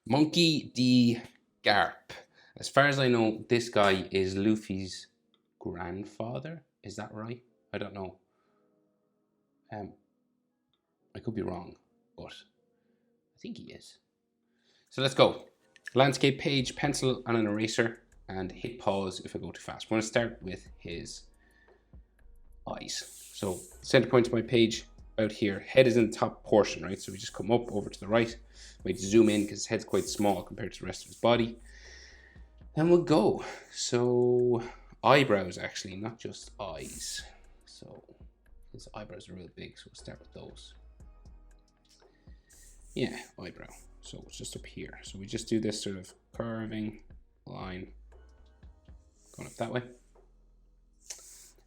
Monkey D. Garp. As far as I know, this guy is Luffy's grandfather. Is that right? I don't know. I could be wrong, but I think he is. So let's go. Landscape page, pencil and an eraser, and hit pause if I go too fast. We're going to start with his eyes. So center point of my page out here. Head is in the top portion, right? So we just come up over to the right. We need to zoom in because his head's quite small compared to the rest of his body. And we'll go. So eyebrows, actually, not just eyes. So his eyebrows are real big, so we'll start with those. Yeah, eyebrow. So it's just up here. So we just do this sort of curving line going up that way.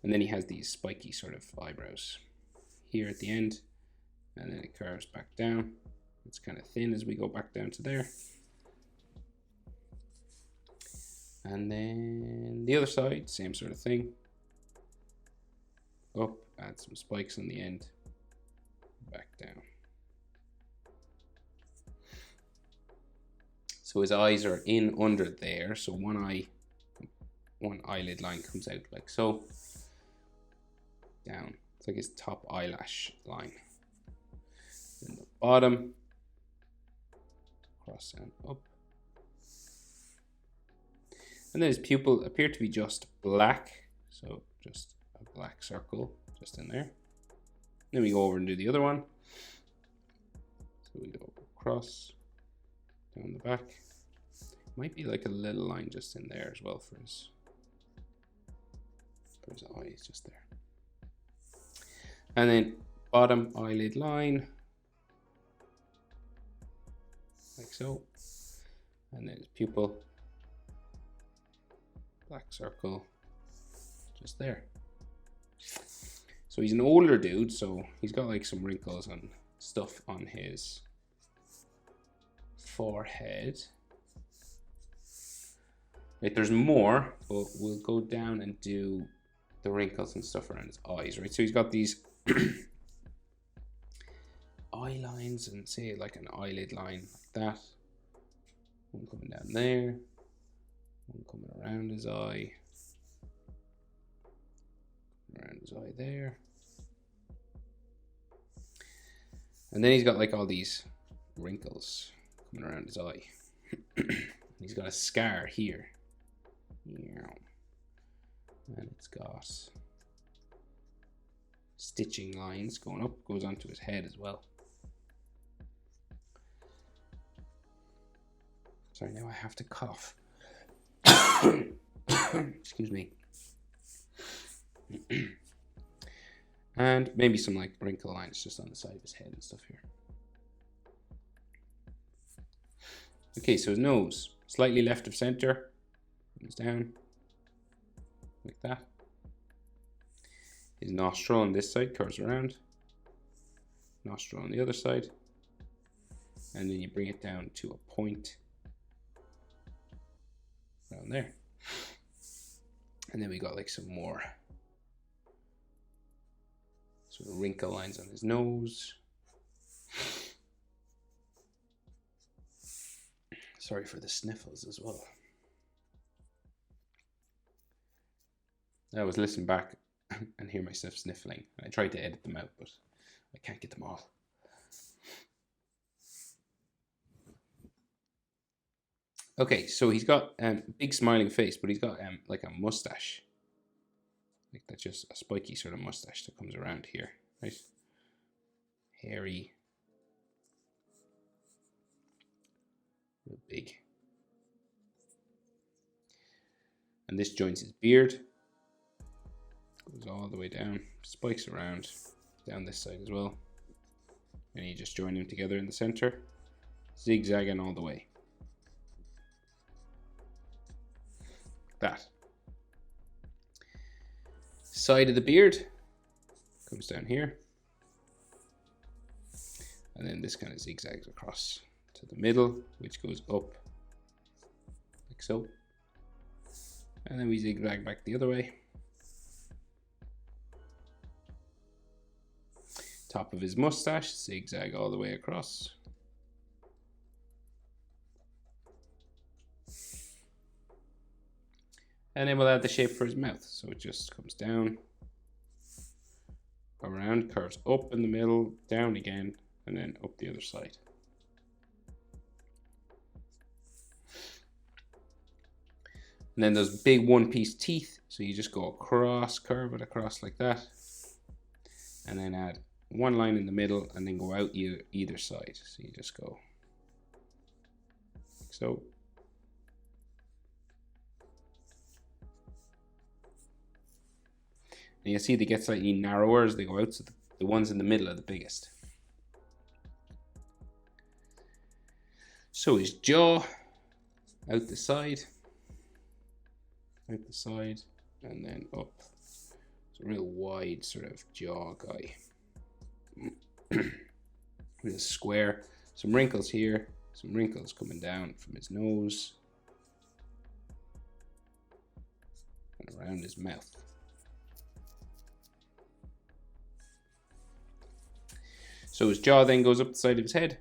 And then he has these spiky sort of eyebrows here at the end. And then it curves back down. It's kind of thin as we go back down to there. And then the other side, same sort of thing. Up, add some spikes on the end. Back down. So his eyes are in under there. So one eyelid line comes out like so. Down. It's like his top eyelash line. Then the bottom. Cross and up. And then his pupil appear to be just black. So just a black circle just in there. Then we go over and do the other one. So we go across, down the back. Might be like a little line just in there as well for his eyes just there. And then bottom eyelid line. Like so. And then his pupil. Black circle just there. So he's an older dude, so he's got like some wrinkles and stuff on his forehead. Right, there's more, but we'll go down and do the wrinkles and stuff around his eyes, right? So he's got these eye lines and say like an eyelid line like that. One coming down there. One coming around his eye. Around his eye there. And then he's got like all these wrinkles coming around his eye. He's got a scar here. And it's got stitching lines going up, goes onto his head as well. Sorry, now I have to cough. Excuse me. And maybe some like wrinkle lines just on the side of his head and stuff here. Okay, so his nose, slightly left of center, comes down like that. His nostril on this side curves around. Nostril on the other side. And then you bring it down to a point around there. And then we got like some more sort of wrinkle lines on his nose. Sorry for the sniffles as well. I was listening back and hear myself sniffling. I tried to edit them out, but I can't get them all. Okay, so he's got a big smiling face, but he's got like a mustache. Like that's just a spiky sort of mustache that comes around here, right? Hairy. Real big. And this joins his beard. Goes all the way down. Spikes around. Down this side as well. And you just join them together in the center. Zigzagging all the way. That. Side of the beard comes down here. And then this kind of zigzags across to the middle, which goes up like so. And then we zigzag back the other way. Top of his mustache, zigzag all the way across. And then we'll add the shape for his mouth. So it just comes down, around, curves up in the middle, down again, and then up the other side. And then those big one-piece teeth, so you just go across, curve it across like that, and then add one line in the middle, and then go out either side. So you just go like so. And you'll see they get slightly narrower as they go out, so the ones in the middle are the biggest. So his jaw, out the side, and then up. It's a real wide sort of jaw guy. Real square. Some wrinkles here, some wrinkles coming down from his nose and around his mouth. So his jaw then goes up the side of his head.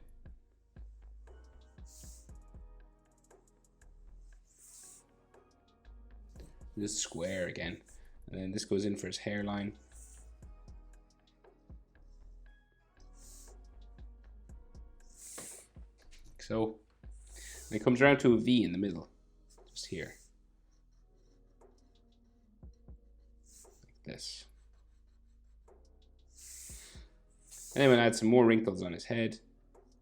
This square again. And then this goes in for his hairline. Like so. And it comes around to a V in the middle. Just here. Like this. And then we'll add some more wrinkles on his head.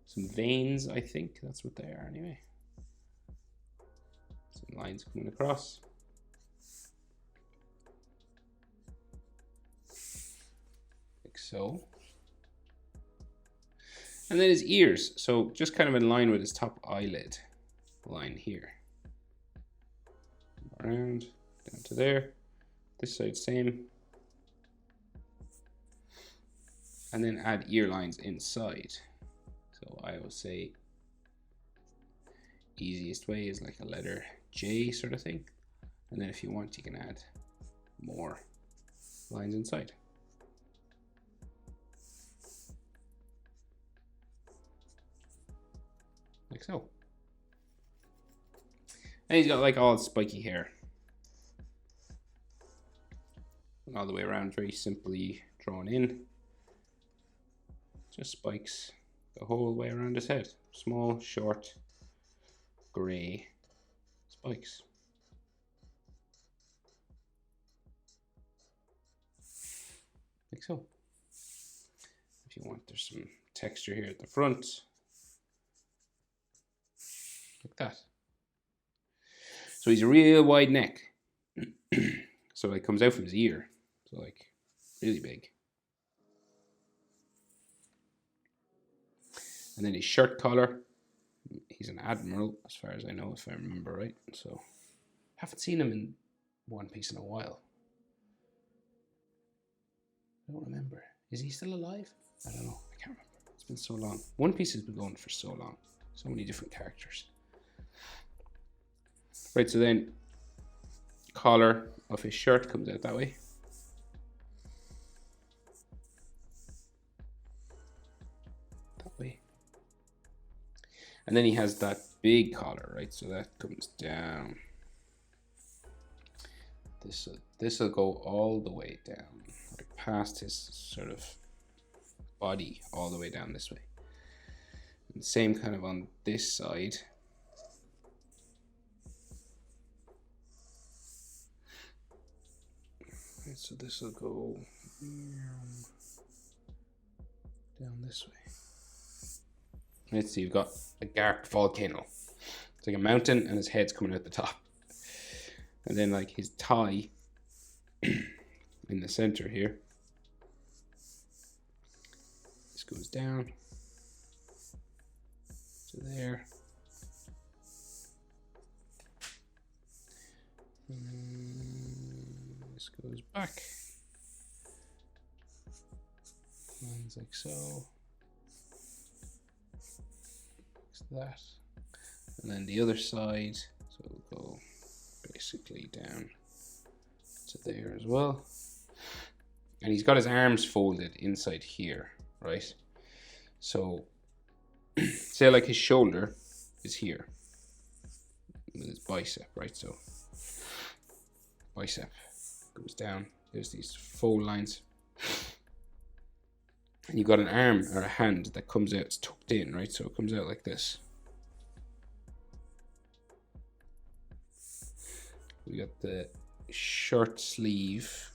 Some veins, I think. That's what they are anyway. Some lines coming across. Like so. And then his ears. So just kind of in line with his top eyelid line here. Around, down to there. This side same. And then add ear lines inside. So I will say easiest way is like a letter J sort of thing. And then if you want, you can add more lines inside. Like so. And he's got like all spiky hair. All the way around, very simply drawn in. Just spikes the whole way around his head. Small, short, grey spikes. Like so. If you want, there's some texture here at the front. Like that. So he's a real wide neck. So it comes out from his ear. So like really big. And then his shirt collar. He's an admiral, as far as I know, if I remember right. So haven't seen him in One Piece in a while. I don't remember. Is he still alive? I don't know. I can't remember. It's been so long. One Piece has been going for so long. So many different characters. Right, so then collar of his shirt comes out that way. That way. And then he has that big collar, right? So that comes down. This will go all the way down, like past his sort of body, all the way down this way. And same kind of on this side. Right, so this will go down this way. Right, so you've got a Garp volcano. It's like a mountain and his head's coming out the top. And then like his tie in the center here. This goes down to there. And this goes back. Lines like so. That, and then the other side, so we'll go basically down to there as well. And he's got his arms folded inside here, right? So say like his shoulder is here with his bicep, right? So bicep goes down. There's these fold lines. And you've got an arm or a hand that comes out, it's tucked in, right? So it comes out like this. We got the shirt sleeve,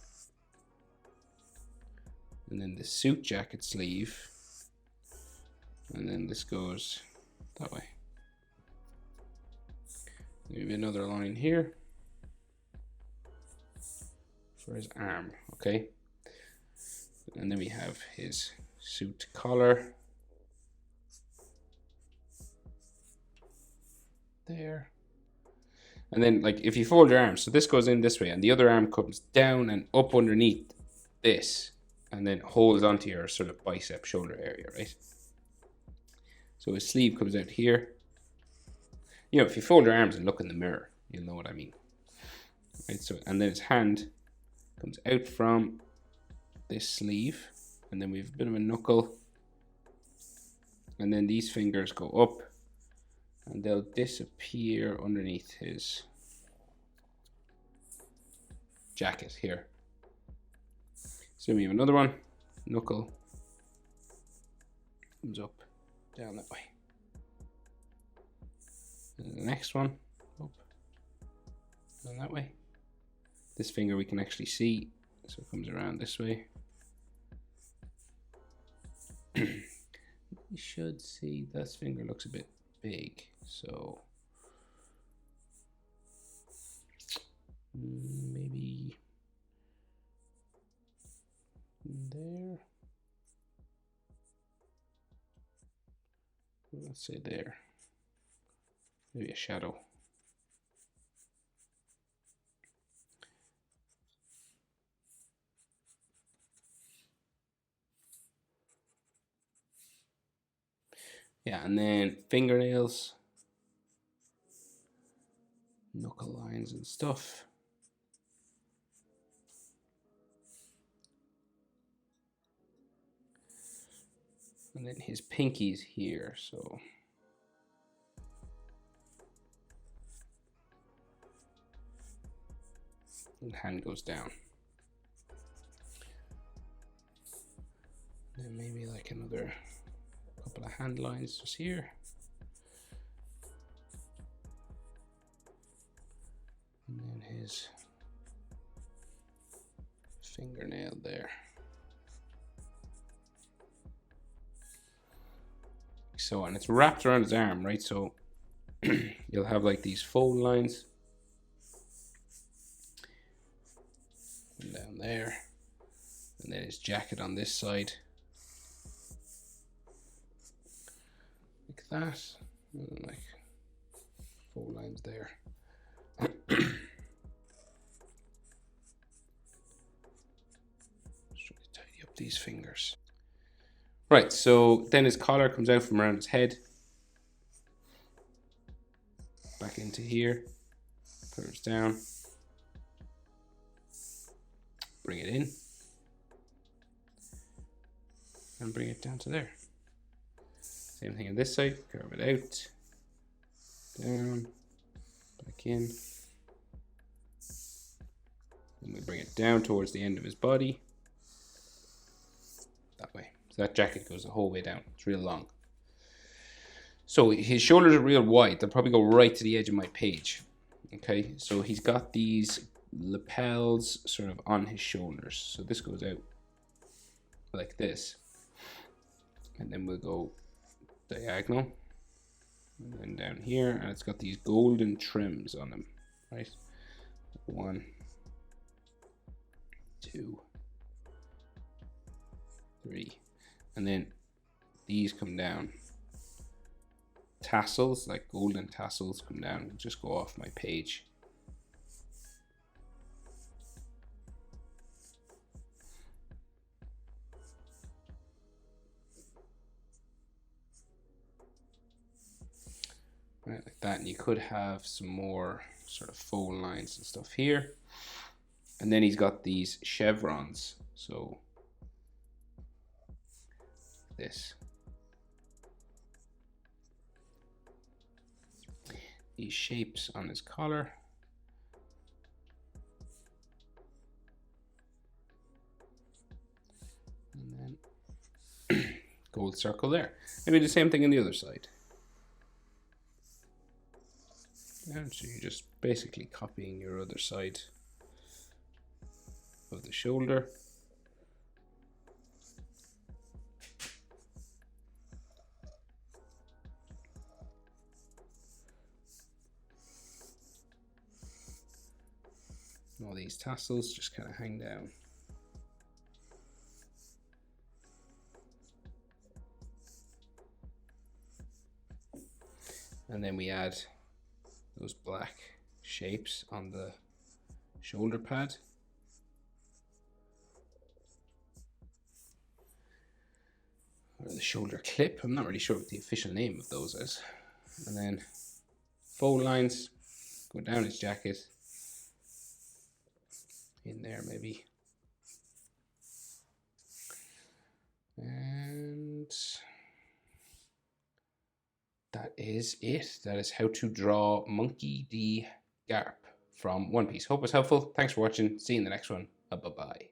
and then the suit jacket sleeve, and then this goes that way. Maybe another line here for his arm, okay? And then we have his suit collar there. And then, like, if you fold your arm, so this goes in this way, and the other arm comes down and up underneath this, and then holds onto your sort of bicep shoulder area, right? So his sleeve comes out here. You know, if you fold your arms and look in the mirror, you'll know what I mean. Right, so, and then his hand comes out from this sleeve, and then we have a bit of a knuckle, and then these fingers go up, and they'll disappear underneath his jacket here. So we have another one, knuckle comes up, down that way. And the next one, up, down that way. This finger we can actually see, so it comes around this way. You should see this finger looks a bit big, so maybe there. Let's say there. Maybe a shadow. Yeah, and then fingernails, knuckle lines and stuff. And then his pinkies here, so and hand goes down. And then maybe like another couple of hand lines just here. And then his fingernail there. So, and it's wrapped around his arm, right? So you'll have like these fold lines. And down there. And then his jacket on this side. Like that. And then like fold lines there. Just try to tidy up these fingers. Right, so then his collar comes out from around his head. Back into here. Curves down. Bring it in. And bring it down to there. Same thing on this side. Curve it out. Down. Back in. And we bring it down towards the end of his body. That way. So that jacket goes the whole way down. It's real long. So his shoulders are real wide. They'll probably go right to the edge of my page. Okay, so he's got these lapels sort of on his shoulders. So this goes out like this. And then we'll go diagonal. And then down here. And it's got these golden trims on them. Right? 1, 2, 3. And then these come down. Tassels, like golden tassels, come down and just go off my page. Right, like that. And you could have some more sort of fold lines and stuff here. And then he's got these chevrons. So this. These shapes on his collar. full circle there. Maybe the same thing on the other side. And so you're just basically copying your other side of the shoulder. All these tassels just kind of hang down. And then we add those black shapes on the shoulder pad. Or the shoulder clip. I'm not really sure what the official name of those is. And then fold lines go down his jacket. In there maybe. And that is it. That is how to draw Monkey D. Garp from One Piece. Hope it was helpful. Thanks for watching. See you in the next one. Bye-bye.